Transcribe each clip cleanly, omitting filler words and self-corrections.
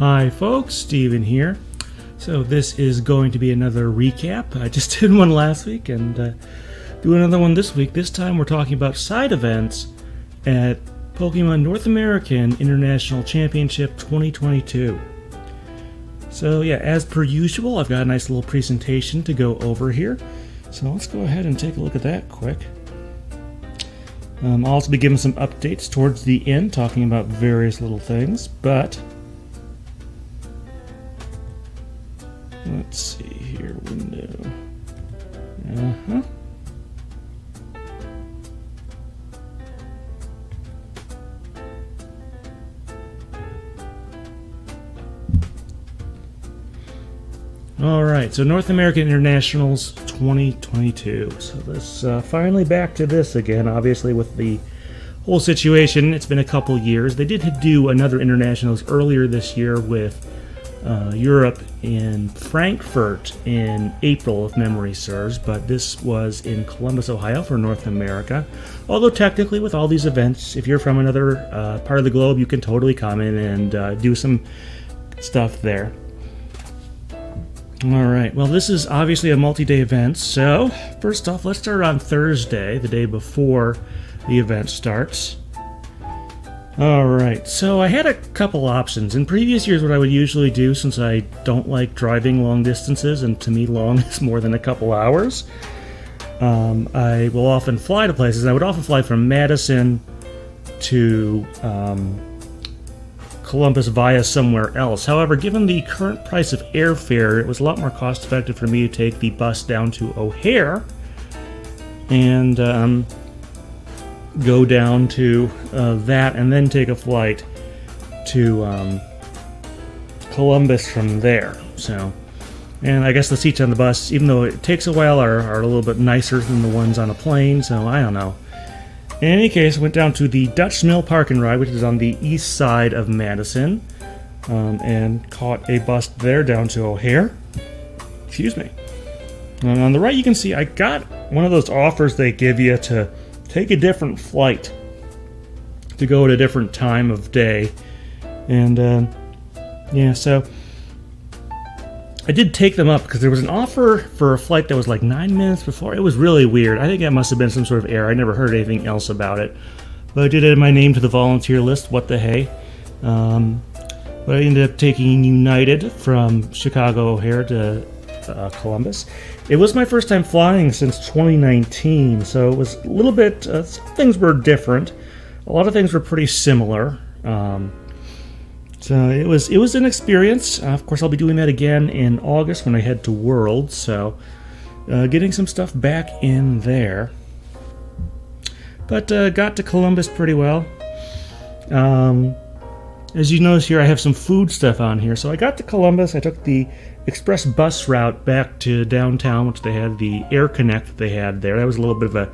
Hi folks, Steven here. So this is going to be another recap. I just did one last week and do another one this week. This time we're talking about side events at Pokemon North American International Championship 2022. So yeah, as per usual, I've got a nice little presentation to go over here. So let's go ahead and take a look at that quick. I'll also be giving some updates towards the end, talking about various little things, but let's see here, window. Alright, so North American Internationals 2022. So this finally back to this again, obviously with the whole situation. It's been a couple years. They did do another Internationals earlier this year with Europe in Frankfurt in April, if memory serves, but this was in Columbus, Ohio for North America. Although technically with all these events, if you're from another part of the globe, you can totally come in and do some stuff there. Alright, well this is obviously a multi-day event, so first off let's start on Thursday, the day before the event starts. Alright, so I had a couple options. In previous years what I would usually do, since I don't like driving long distances, and to me long is more than a couple hours, I will often fly to places. I would often fly from Madison to Columbus via somewhere else. However, given the current price of airfare, it was a lot more cost effective for me to take the bus down to O'Hare and go down to that and then take a flight to Columbus from there. So, and I guess the seats on the bus, even though it takes a while, are a little bit nicer than the ones on a plane, so I don't know. In any case, I went down to the Dutch Mill Park and Ride, which is on the east side of Madison, and caught a bus there down to O'Hare. Excuse me. And on the right, you can see I got one of those offers they give you to take a different flight to go at a different time of day. And, yeah, so I did take them up because there was an offer for a flight that was like 9 minutes before. It was really weird. I think that must have been some sort of error. I never heard anything else about it. But I did add my name to the volunteer list. What the hey. But I ended up taking United from Chicago O'Hare to Columbus. It was my first time flying since 2019, so it was a little bit, some things were different. A lot of things were pretty similar. So it was an experience. Of course, I'll be doing that again in August when I head to World, so getting some stuff back in there. But got to Columbus pretty well. As you notice here, I have some food stuff on here. So I got to Columbus, I took the express bus route back to downtown, which they had the Air Connect they had there. That was a little bit of a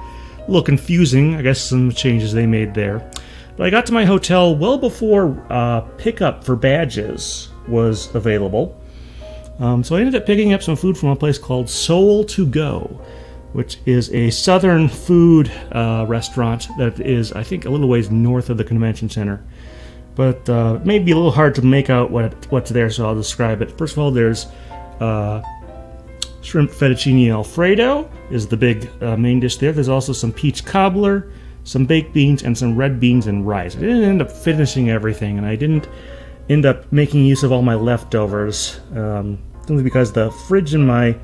little confusing, I guess some changes they made there. But I got to my hotel well before pickup for badges was available. So I ended up picking up some food from a place called Soul to Go, which is a southern food restaurant that is, I think, a little ways north of the convention center. But it may be a little hard to make out what's there, so I'll describe it. First of all, there's shrimp fettuccine alfredo is the big main dish there. There's also some peach cobbler, some baked beans, and some red beans and rice. I didn't end up finishing everything, and I didn't end up making use of all my leftovers, simply because the fridge in my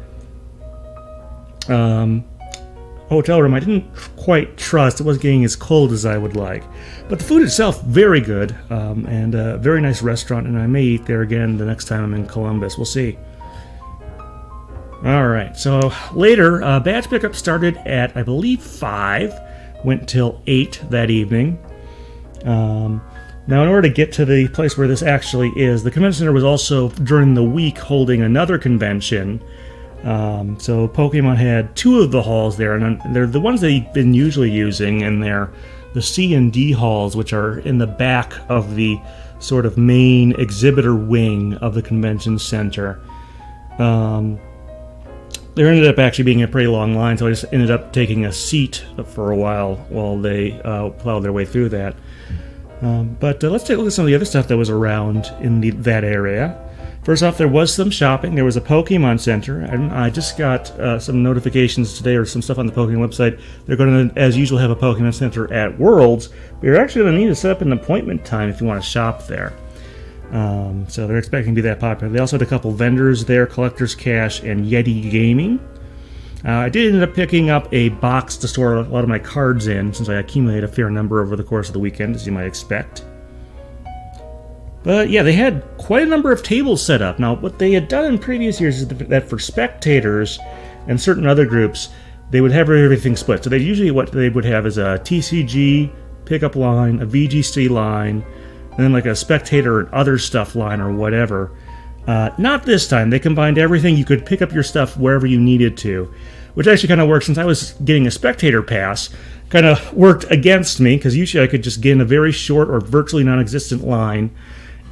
hotel room I didn't quite trust. It wasn't getting as cold as I would like. But the food itself, very good, and a very nice restaurant, and I may eat there again the next time I'm in Columbus. We'll see. Alright, so later, badge pickup started at, I believe, 5. Went till 8 that evening. Now, in order to get to the place where this actually is, the convention center was also, during the week, holding another convention. So Pokemon had 2 of the halls there, and they're the ones they've been usually using, and they're the C and D halls, which are in the back of the sort of main exhibitor wing of the convention center. There ended up actually being a pretty long line, so I just ended up taking a seat for a while they plowed their way through that. But let's take a look at some of the other stuff that was around in that area. First off, there was some shopping. There was a Pokemon Center. I just got some notifications today, or some stuff on the Pokemon website. They're going to, as usual, have a Pokemon Center at Worlds. But you're actually going to need to set up an appointment time if you want to shop there. So they're expecting to be that popular. They also had a couple vendors there, Collector's Cash and Yeti Gaming. I did end up picking up a box to store a lot of my cards in, since I accumulated a fair number over the course of the weekend, as you might expect. But yeah, they had quite a number of tables set up. Now, what they had done in previous years is that for spectators and certain other groups, they would have everything split. So they usually, what they would have is a TCG pickup line, a VGC line, and then like a spectator and other stuff line or whatever. Not this time. They combined everything. You could pick up your stuff wherever you needed to, which actually kind of worked, since I was getting a spectator pass. Kind of worked against me, because usually I could just get in a very short or virtually non-existent line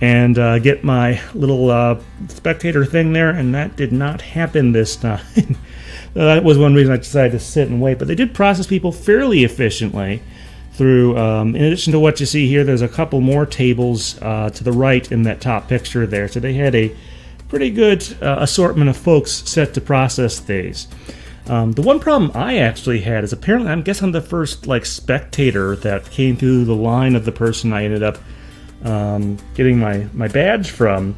and get my little spectator thing there, and that did not happen this time. That was one reason I decided to sit and wait. But they did process people fairly efficiently through, in addition to what you see here, there's a couple more tables to the right in that top picture there. So they had a pretty good assortment of folks set to process these. The one problem I actually had is, apparently, I guess I'm the first spectator that came through the line of the person I ended up getting my badge from,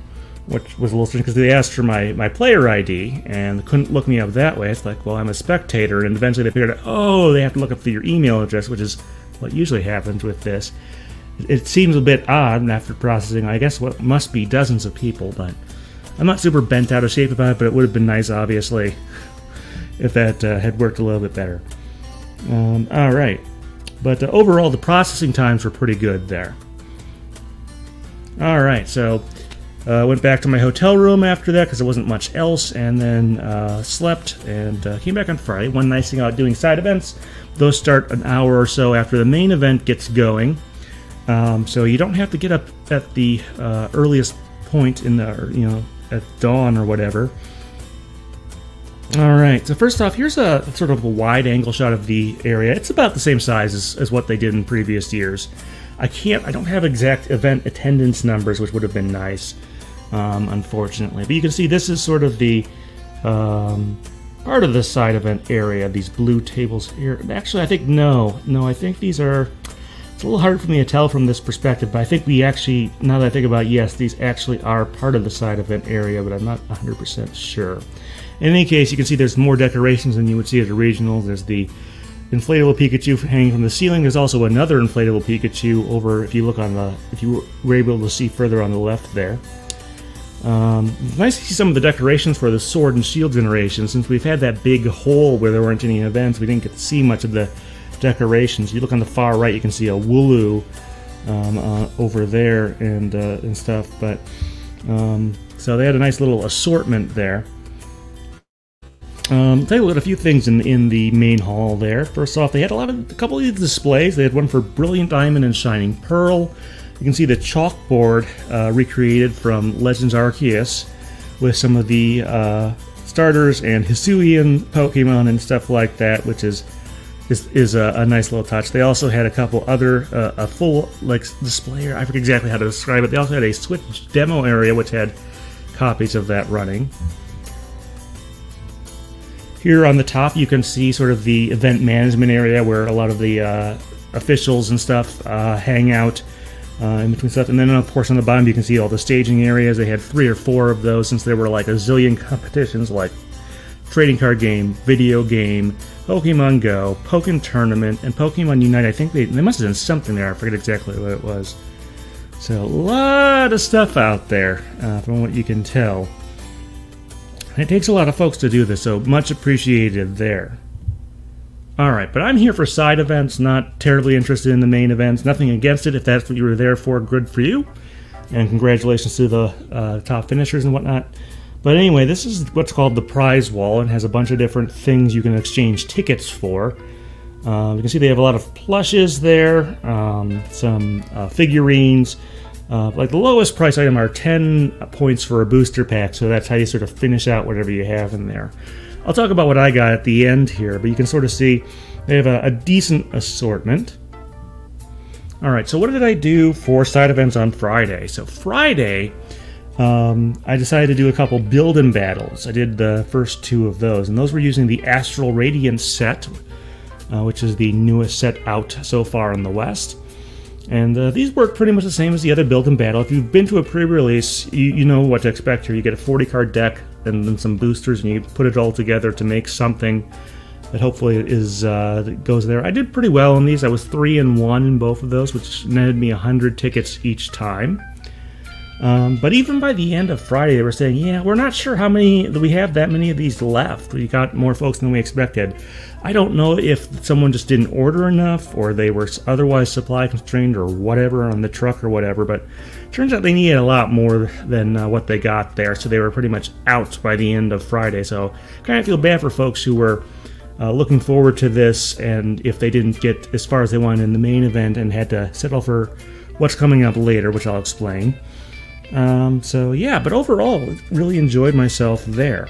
which was a little strange because they asked for my player ID and couldn't look me up that way. It's like, well, I'm a spectator, and eventually they figured out, oh, they have to look up for your email address, which is what usually happens with this. It seems a bit odd after processing, I guess, what must be dozens of people, but I'm not super bent out of shape about it, but it would have been nice, obviously, if that had worked a little bit better. All right. But overall, the processing times were pretty good there. All right, so went back to my hotel room after that because there wasn't much else, and then slept and came back on Friday. One nice thing about doing side events, those start an hour or so after the main event gets going, so you don't have to get up at the earliest point in the, at dawn or whatever. All right, so first off, here's a sort of a wide-angle shot of the area. It's about the same size as what they did in previous years. I don't have exact event attendance numbers, which would have been nice, unfortunately. But you can see this is sort of the part of the side event area, these blue tables here. Actually, I think no, I think these are, it's a little hard for me to tell from this perspective, but I think we actually, now that I think about it, yes, these actually are part of the side event area, but I'm not 100% sure. In any case, you can see there's more decorations than you would see at a regional. There's the inflatable Pikachu hanging from the ceiling. There's also another inflatable Pikachu over, if you look on the, if you were able to see further on the left there. It's nice to see some of the decorations for the Sword and Shield generation. Since we've had that big hole where there weren't any events, we didn't get to see much of the decorations. You look on the far right, you can see a Wooloo over there and stuff. But so they had a nice little assortment there. Take a look at a few things in the main hall there. First off, they had a couple of these displays. They had one for Brilliant Diamond and Shining Pearl. You can see the chalkboard recreated from Legends Arceus with some of the starters and Hisuian Pokemon and stuff like that, which is a nice little touch. They also had a couple other a full display. I forget exactly how to describe it. They also had a Switch demo area which had copies of that running. Here on the top, you can see sort of the event management area where a lot of the officials and stuff hang out in between stuff. And then, of course, on the bottom, you can see all the staging areas. They had 3 or 4 of those since there were like a zillion competitions like trading card game, video game, Pokemon Go, Pokémon Tournament, and Pokemon Unite. I think they must have done something there. I forget exactly what it was. So a lot of stuff out there from what you can tell. And it takes a lot of folks to do this, so much appreciated there. Alright, but I'm here for side events, not terribly interested in the main events. Nothing against it. If that's what you were there for, good for you. And congratulations to the top finishers and whatnot. But anyway, this is what's called the prize wall and has a bunch of different things you can exchange tickets for. You can see they have a lot of plushes there, some figurines. Like the lowest price item are 10 points for a booster pack, so that's how you sort of finish out whatever you have in there. I'll talk about what I got at the end here, but you can sort of see they have a decent assortment. Alright, so what did I do for side events on Friday? So Friday, I decided to do a couple build-in battles. I did the first 2 of those, and those were using the Astral Radiance set, which is the newest set out so far in the West. And these work pretty much the same as the other build-in battle. If you've been to a pre-release, you know what to expect here. You get a 40-card deck and then some boosters, and you put it all together to make something that hopefully is that goes there. I did pretty well in these. I was 3-1 in both of those, which netted me 100 tickets each time. But even by the end of Friday, they were saying, yeah, we're not sure how many, we have that many of these left. We got more folks than we expected. I don't know if someone just didn't order enough, or they were otherwise supply constrained, or whatever on the truck or whatever, but it turns out they needed a lot more than what they got there, so they were pretty much out by the end of Friday. So kind of feel bad for folks who were looking forward to this, and if they didn't get as far as they wanted in the main event and had to settle for what's coming up later, which I'll explain. So yeah, but overall, really enjoyed myself there.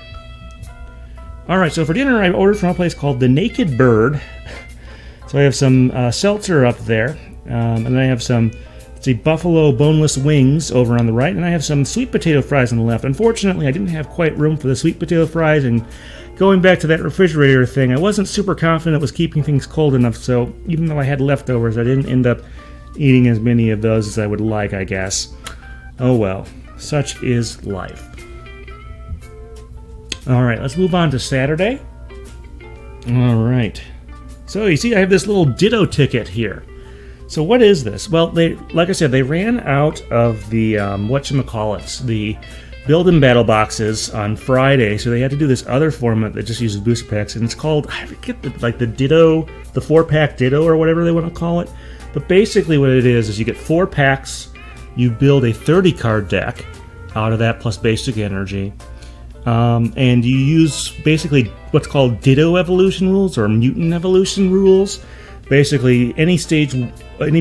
Alright, so for dinner I ordered from a place called The Naked Bird. So I have some seltzer up there, and then I have some, let's see, buffalo boneless wings over on the right, and I have some sweet potato fries on the left. Unfortunately, I didn't have quite room for the sweet potato fries, and going back to that refrigerator thing, I wasn't super confident it was keeping things cold enough, so even though I had leftovers, I didn't end up eating as many of those as I would like, I guess. Oh well, such is life. Alright, let's move on to Saturday. Alright. So you see I have this little Ditto ticket here. So what is this? Well, like I said, they ran out of the, whatchamacallits, the build-in battle boxes on Friday, so they had to do this other format that just uses booster packs, and it's called, I forget, the Ditto, the 4-pack Ditto or whatever they want to call it. But basically what it is you get 4 packs, you build a 30-card deck out of that plus basic energy, and you use basically what's called Ditto evolution rules or mutant evolution rules. Basically, any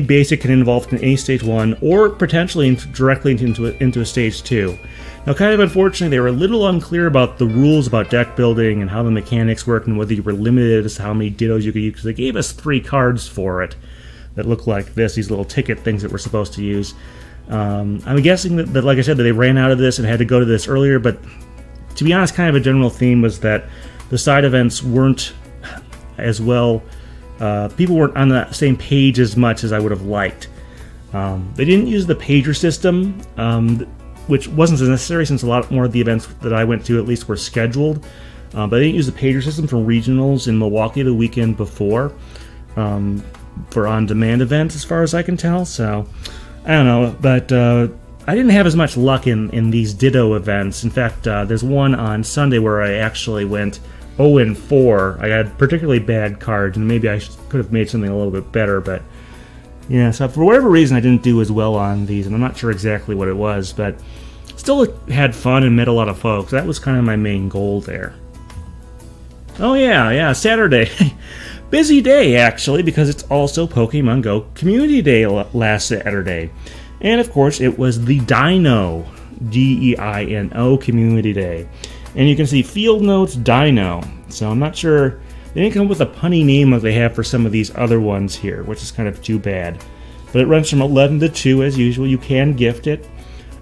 basic can evolve in any stage 1 or potentially directly into a stage 2. Now, kind of unfortunately, they were a little unclear about the rules about deck building and how the mechanics work and whether you were limited as to how many Dittos you could use, because they gave us 3 cards for it that look like this, these little ticket things that we're supposed to use. I'm guessing that, like I said, that they ran out of this and had to go to this earlier, but to be honest, kind of a general theme was that the side events weren't as well, people weren't on the same page as much as I would have liked. They didn't use the pager system, which wasn't as necessary since a lot more of the events that I went to at least were scheduled, but they didn't use the pager system for regionals in Milwaukee the weekend before, for on-demand events as far as I can tell, so I don't know, but I didn't have as much luck in these Ditto events. In fact, there's one on Sunday where I actually went 0-4. I had particularly bad cards, and maybe I could have made something a little bit better, but yeah, so for whatever reason I didn't do as well on these, and I'm not sure exactly what it was, but still had fun and met a lot of folks. That was kind of my main goal there. Oh yeah, Saturday. Busy day, actually, because it's also Pokemon Go Community Day last Saturday. And, of course, it was the Dino, Dino Community Day. And you can see Field Notes Dino. So I'm not sure, they didn't come up with a punny name like they have for some of these other ones here, which is kind of too bad. But it runs from 11 to 2, as usual. You can gift it.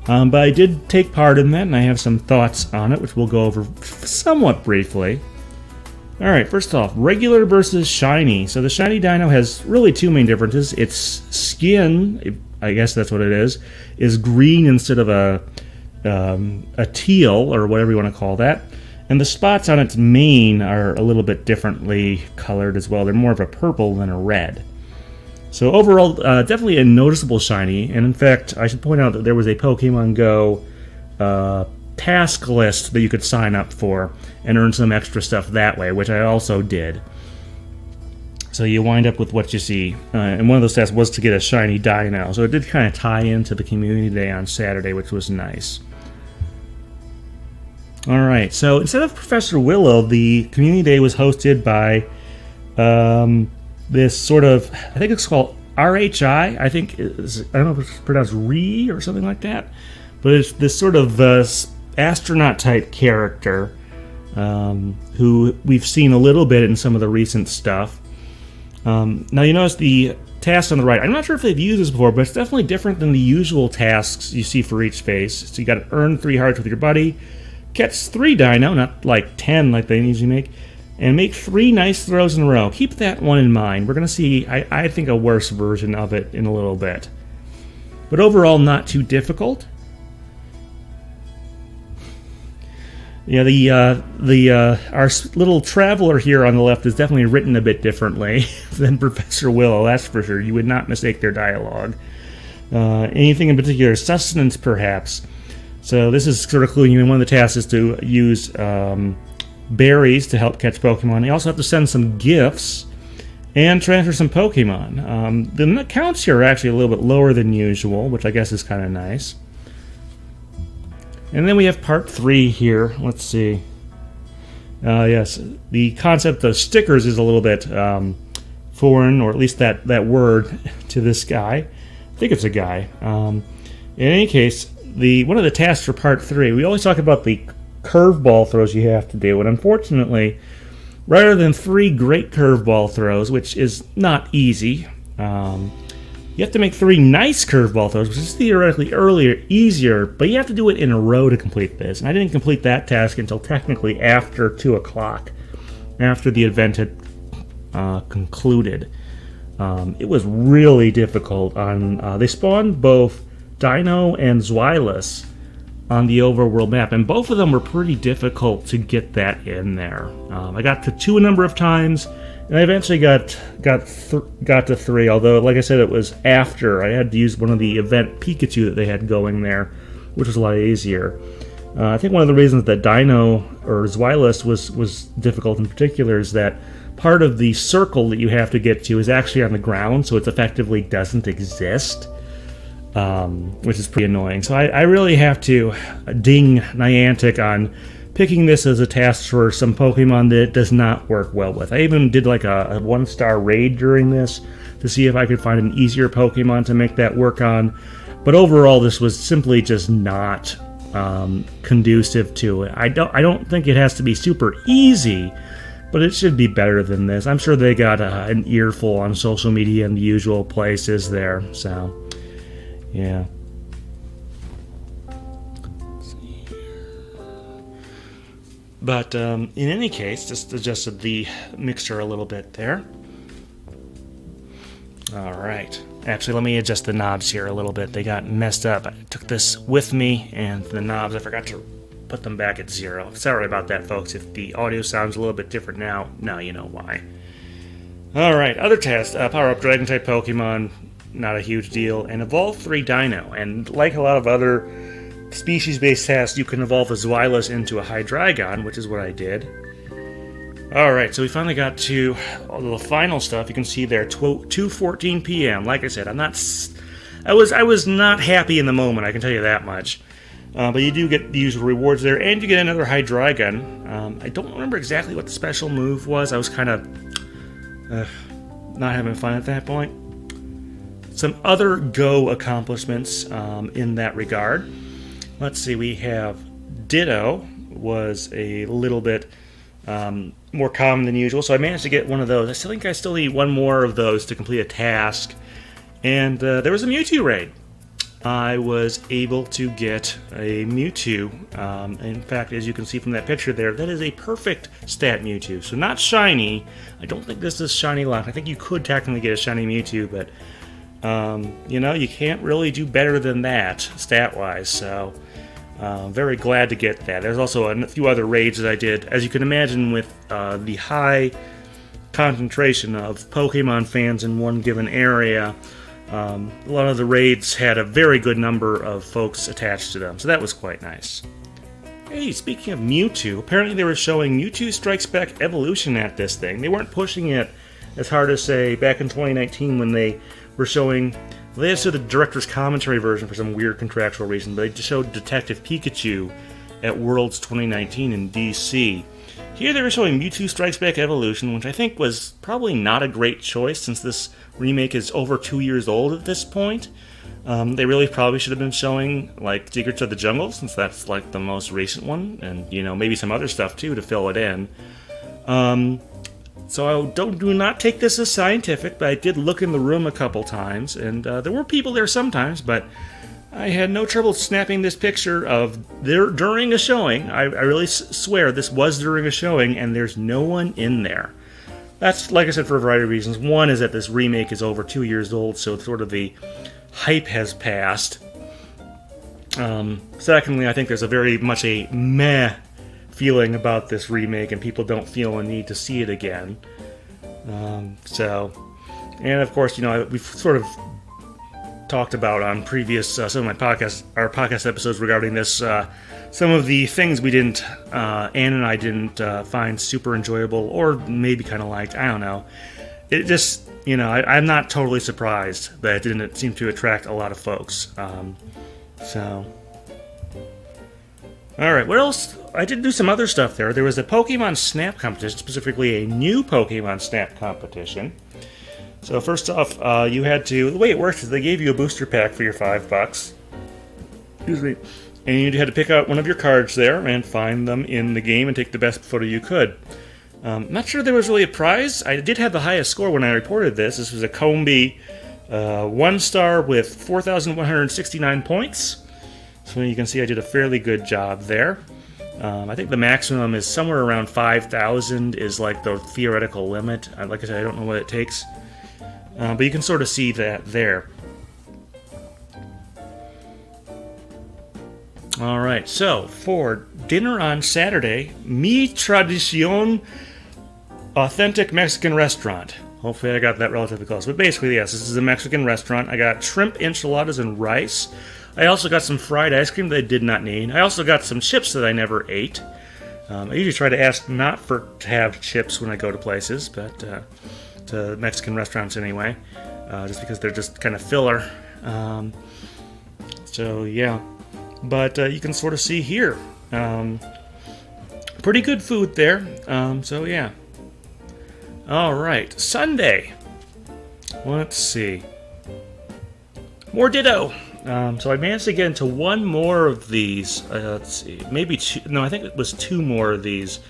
But I did take part in that, and I have some thoughts on it, which we'll go over somewhat briefly. Alright, first off, regular versus shiny. So the shiny Dino has really 2 main differences. Its skin, I guess that's what it is green instead of a teal, or whatever you want to call that. And the spots on its mane are a little bit differently colored as well. They're more of a purple than a red. So overall, definitely a noticeable shiny. And in fact, I should point out that there was a Pokemon Go task list that you could sign up for and earn some extra stuff that way, which I also did. So you wind up with what you see. And one of those tasks was to get a shiny Dino. So it did kind of tie into the community day on Saturday, which was nice. Alright, so instead of Professor Willow, the community day was hosted by this sort of, I think it's called RHI. I don't know if it's pronounced Ree or something like that. But it's this sort of astronaut type character who we've seen a little bit in some of the recent stuff. Now you notice the task on the right. I'm not sure if they've used this before, but it's definitely different than the usual tasks you see for each phase. So you got to earn 3 hearts with your buddy, catch 3 Dino, not like 10 like they usually make, and make 3 nice throws in a row. Keep that one in mind. We're going to see, I think, a worse version of it in a little bit. But overall, not too difficult. Yeah, our little traveler here on the left is definitely written a bit differently than Professor Willow, that's for sure. You would not mistake their dialogue. Anything in particular? Sustenance, perhaps. So this is sort of cluing you in. One of the tasks is to use berries to help catch Pokemon. You also have to send some gifts and transfer some Pokemon. The counts here are actually a little bit lower than usual, which I guess is kind of nice. And then we have part 3 here. Let's see. Yes, the concept of stickers is a little bit foreign, or at least that word to this guy. I think it's a guy. In any case, one of the tasks for part 3, we always talk about the curveball throws you have to do, and unfortunately, rather than 3 great curveball throws, which is not easy, you have to make 3 nice curveball throws, which is theoretically easier, but you have to do it in a row to complete this. And I didn't complete that task until technically after 2 o'clock, after the event had concluded. It was really difficult. They spawned both Dino and Zweilous on the overworld map, and both of them were pretty difficult to get that in there. I got to 2 a number of times, and I eventually got to 3, although, like I said, it was after. I had to use one of the event Pikachu that they had going there, which was a lot easier. I think one of the reasons that Dino, or Zweilous, was difficult in particular is that part of the circle that you have to get to is actually on the ground, so it effectively doesn't exist, which is pretty annoying. So I really have to ding Niantic on picking this as a task for some Pokemon that it does not work well with. I even did like a 1-star raid during this to see if I could find an easier Pokemon to make that work on. But overall, this was simply just not conducive to it. I don't think it has to be super easy, but it should be better than this. I'm sure they got an earful on social media and the usual places there. So, yeah. But in any case, just adjusted the mixture a little bit there. All right. Actually, let me adjust the knobs here a little bit. They got messed up. I took this with me, and the knobs, I forgot to put them back at 0. Sorry about that, folks. If the audio sounds a little bit different now you know why. All right. Other tasks. Power up Dragon-type Pokemon. Not a huge deal. And evolve 3 Dino. And like a lot of other species-based tasks, you can evolve a Zweilous into a Hydreigon, which is what I did. Alright, so we finally got to all the final stuff. You can see there, 2:14 p.m. Like I said, I was not happy in the moment, I can tell you that much. But you do get the usual rewards there, and you get another Hydreigon. I don't remember exactly what the special move was. I was kind of not having fun at that point. Some other Go accomplishments in that regard. Let's see, we have Ditto was a little bit more common than usual, so I managed to get one of those. I still think I still need one more of those to complete a task. And there was a Mewtwo raid. I was able to get a Mewtwo. In fact, as you can see from that picture there, that is a perfect stat Mewtwo. So not shiny. I don't think this is shiny locked. I think you could technically get a shiny Mewtwo, but you can't really do better than that stat-wise. So very glad to get that. There's also a few other raids that I did. As you can imagine, with the high concentration of Pokemon fans in one given area, a lot of the raids had a very good number of folks attached to them, so that was quite nice. Hey, speaking of Mewtwo, apparently they were showing Mewtwo Strikes Back Evolution at this thing. They weren't pushing it as hard as, say, back in 2019 when they were showing... They just showed the director's commentary version for some weird contractual reason, but they just showed Detective Pikachu at Worlds 2019 in DC. Here they were showing Mewtwo Strikes Back Evolution, which I think was probably not a great choice since this remake is over 2 years old at this point. They really probably should have been showing, like, Secrets of the Jungle, since that's, like, the most recent one, and, maybe some other stuff, too, to fill it in. So do not take this as scientific, but I did look in the room a couple times, and there were people there sometimes, but I had no trouble snapping this picture of during a showing. I really swear this was during a showing, and there's no one in there. That's, like I said, for a variety of reasons. One is that this remake is over 2 years old, so sort of the hype has passed. Secondly, I think there's a very much a meh feeling about this remake, and people don't feel a need to see it again. And of course, we've sort of talked about on previous some of our podcast episodes regarding this. Some of the things we didn't, Ann and I didn't find super enjoyable, or maybe kind of liked. I don't know. It just, I'm not totally surprised that it didn't seem to attract a lot of folks. All right, what else? I did do some other stuff there. There was a Pokemon Snap competition, specifically a new Pokemon Snap competition. So first off, you had to... The way it worked is they gave you a booster pack for your $5. Excuse me. And you had to pick out one of your cards there and find them in the game and take the best photo you could. Not sure there was really a prize. I did have the highest score when I reported this. This was a Combi 1-star with 4,169 points. So you can see I did a fairly good job there. I think the maximum is somewhere around 5,000 is like the theoretical limit. Like I said, I don't know what it takes. But you can sort of see that there. Alright, so for dinner on Saturday, Mi Tradicion Authentic Mexican Restaurant. Hopefully I got that relatively close. But basically, yes, this is a Mexican restaurant. I got shrimp enchiladas and rice. I also got some fried ice cream that I did not need. I also got some chips that I never ate. I usually try to ask not to have chips when I go to places, but to Mexican restaurants anyway, just because they're just kind of filler. So yeah, but you can sort of see here, pretty good food there. So yeah. All right, Sunday. Let's see. More Ditto. So I managed to get into one more of these. Let's see, maybe two. No, I think it was two more of these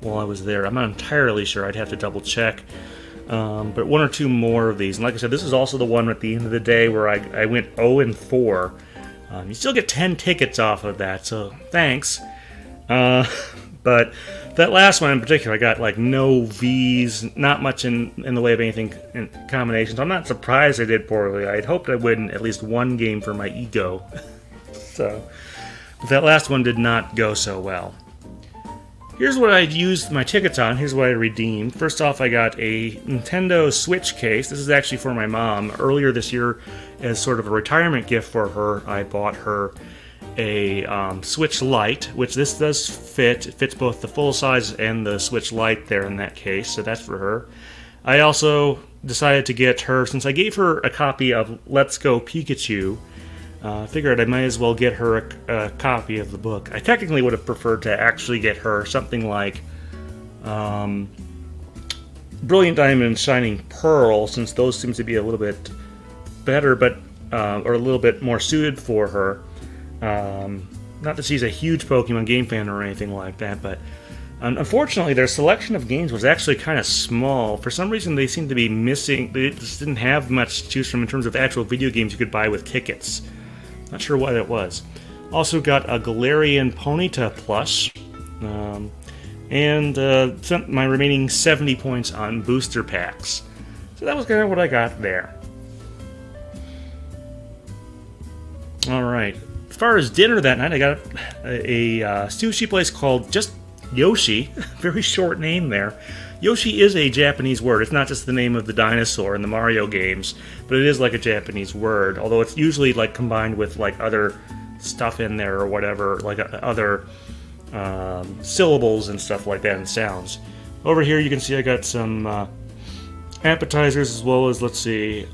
while I was there. I'm not entirely sure. I'd have to double check. But one or two more of these. And like I said, this is also the one at the end of the day where I went 0-4. You still get 10 tickets off of that, so thanks. But that last one in particular, I got like no Vs, not much in the way of anything in combinations. I'm not surprised I did poorly. I'd hoped I would in at least one game for my ego. But that last one did not go so well. Here's what I used my tickets on. Here's what I redeemed. First off, I got a Nintendo Switch case. This is actually for my mom. Earlier this year, as sort of a retirement gift for her, I bought her a Switch Lite, which this does fit. It fits both the full size and the Switch Lite there in that case, so that's for her. I also decided to get her, since I gave her a copy of Let's Go Pikachu, figured I might as well get her a copy of the book. I technically would have preferred to actually get her something like Brilliant Diamond and Shining Pearl, since those seem to be a little bit better, but or a little bit more suited for her. Not that she's a huge Pokemon game fan or anything like that, but unfortunately their selection of games was actually kind of small. For some reason they seemed to be missing. They just didn't have much to choose from in terms of actual video games you could buy with tickets. Not sure why that was. Also got a Galarian Ponyta plush, and spent my remaining 70 points on booster packs. So that was kind of what I got there. Alright. As far as dinner that night, I got a sushi place called just Yoshi. Very short name there. Yoshi is a Japanese word. It's not just the name of the dinosaur in the Mario games, but it is like a Japanese word, although it's usually like combined with like other stuff in there or whatever, like other syllables and stuff like that and sounds. Over here you can see I got some appetizers as well as, let's see,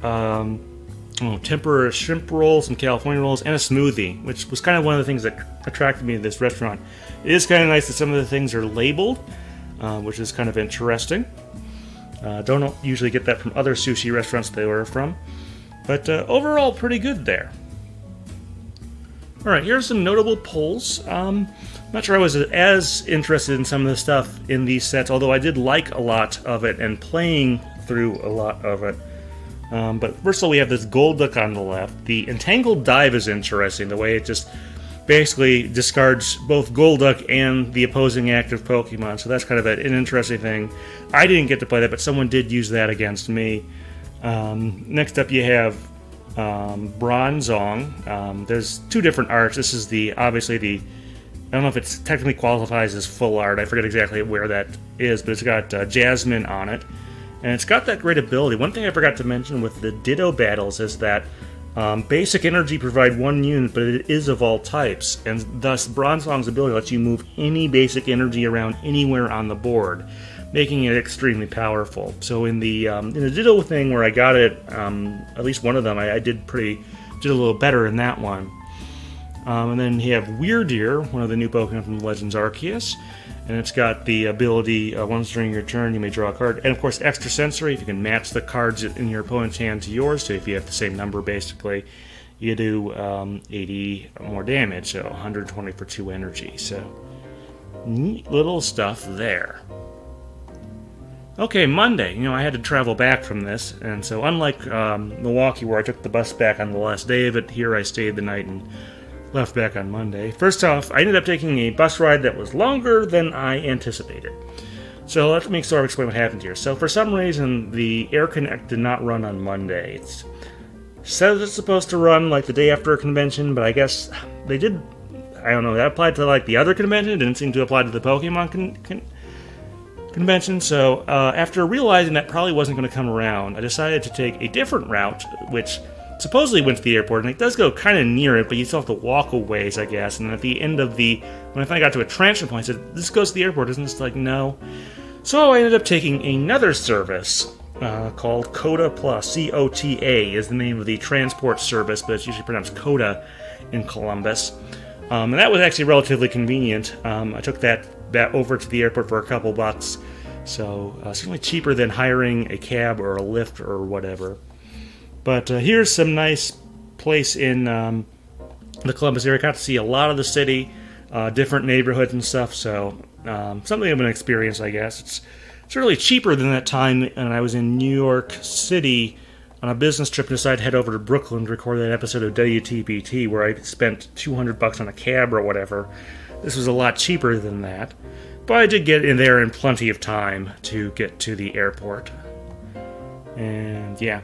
tempura shrimp rolls, some California rolls, and a smoothie, which was kind of one of the things that attracted me to this restaurant. It is kind of nice that some of the things are labeled, which is kind of interesting. Don't usually get that from other sushi restaurants they order from, but overall pretty good there. Alright, here are some notable pulls. Not sure I was as interested in some of the stuff in these sets, although I did like a lot of it and playing through a lot of it. But first of all, we have this Golduck on the left. The Entangled Dive is interesting, the way it just basically discards both Golduck and the opposing active Pokemon, so that's kind of an interesting thing. I didn't get to play that, but someone did use that against me. Next up you have Bronzong. There's two different arts. This is obviously the, I don't know if it's technically qualifies as full art, I forget exactly where that is, but it's got Jasmine on it. And it's got that great ability. One thing I forgot to mention with the Ditto battles is that basic energy provide one unit, but it is of all types, and thus Bronzong's ability lets you move any basic energy around anywhere on the board, making it extremely powerful. So in the Ditto thing where I got it, at least one of them, I did a little better in that one. And then you have Weirdeer, one of the new Pokemon from Legends Arceus, and it's got the ability, once during your turn you may draw a card, and of course Extrasensory, if you can match the cards in your opponent's hand to yours, so if you have the same number basically, you do 80 more damage, so 120 for 2 energy, so neat little stuff there. Okay, Monday, I had to travel back from this, and so unlike Milwaukee where I took the bus back on the last day of it, here I stayed the night and left back on Monday. First off, I ended up taking a bus ride that was longer than I anticipated. So let me sort of explain what happened here. So for some reason, the Air Connect did not run on Monday. It says it's supposed to run like the day after a convention, but I guess they did, I don't know, that applied to like the other convention. It didn't seem to apply to the Pokemon convention. So after realizing that probably wasn't going to come around, I decided to take a different route, which supposedly went to the airport, and it does go kind of near it, but you still have to walk a ways, I guess. And at the end of when I finally got to a transfer point, I said, this goes to the airport, isn't this? Like, no. So I ended up taking another service called Coda Plus. COTA is the name of the transport service, but it's usually pronounced Coda in Columbus. And that was actually relatively convenient. I took that over to the airport for a couple bucks, so certainly cheaper than hiring a cab or a Lyft or whatever. But here's some nice place in the Columbus area. I got to see a lot of the city, different neighborhoods and stuff, so something of an experience, I guess. It's certainly cheaper than that time when I was in New York City on a business trip and decided to head over to Brooklyn to record that episode of WTPT where I spent $200 on a cab or whatever. This was a lot cheaper than that, but I did get in there in plenty of time to get to the airport. And yeah.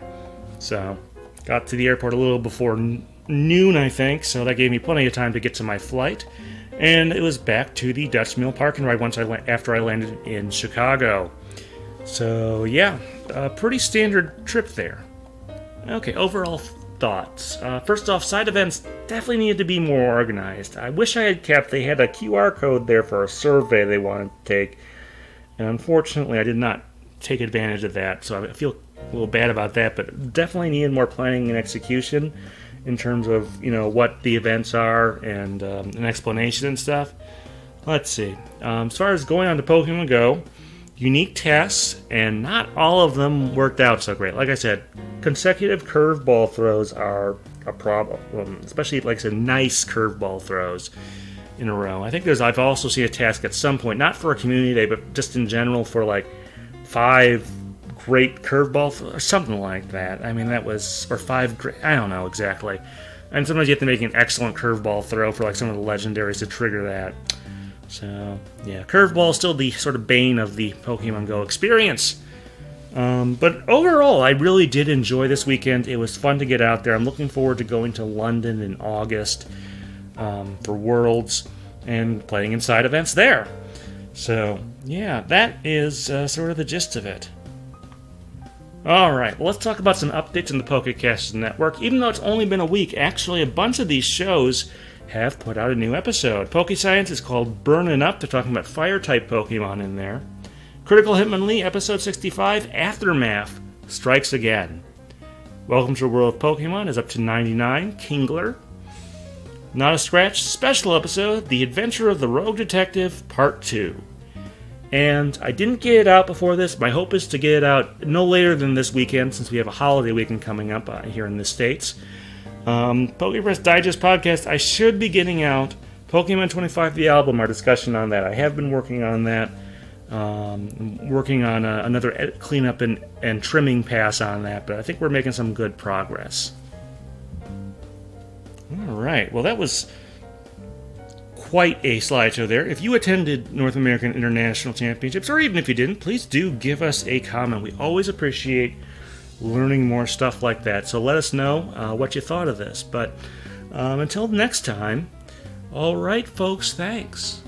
So, got to the airport a little before noon, I think, so that gave me plenty of time to get to my flight. And it was back to the Dutch Mill Park and Ride after I landed in Chicago. So, yeah, a pretty standard trip there. Okay, overall thoughts. First off, side events definitely needed to be more organized. I wish they had a QR code there for a survey they wanted to take. And unfortunately, I did not take advantage of that, so I feel a little bad about that, but definitely needed more planning and execution in terms of, what the events are and an explanation and stuff. Let's see. As far as going on to Pokemon Go, unique tests, and not all of them worked out so great. Like I said, consecutive curveball throws are a problem, especially, like I said, nice curveball throws in a row. I think I've also seen a task at some point, not for a community day, but just in general for like 5 great curveball or something like that. I mean, that was, or 5 great, I don't know exactly. And sometimes you have to make an excellent curveball throw for like some of the legendaries to trigger that. So, yeah, curveball is still the sort of bane of the Pokemon Go experience. But overall, I really did enjoy this weekend. It was fun to get out there. I'm looking forward to going to London in August for Worlds and playing in side events there. So, yeah, that is sort of the gist of it. Alright, well, let's talk about some updates in the Pokcast Network. Even though it's only been a week, actually a bunch of these shows have put out a new episode. Pokescience is called Burnin' Up. They're talking about fire-type Pokemon in there. Critical Hitmonlee, episode 65, Aftermath, strikes again. Welcome to the World of Pokemon is up to 99, Kingler. Not a Scratch, special episode, The Adventure of the Rogue Detective, Part 2. And I didn't get it out before this. My hope is to get it out no later than this weekend, since we have a holiday weekend coming up here in the States. Pokepress Digest podcast. I should be getting out Pokemon 25 the album. Our discussion on that. I have been working on that. Working on another cleanup and trimming pass on that, but I think we're making some good progress. All right. Well, that was quite a slideshow there. If you attended North American International Championships, or even if you didn't, please do give us a comment. We always appreciate learning more stuff like that. So let us know what you thought of this. But until next time, all right, folks, thanks.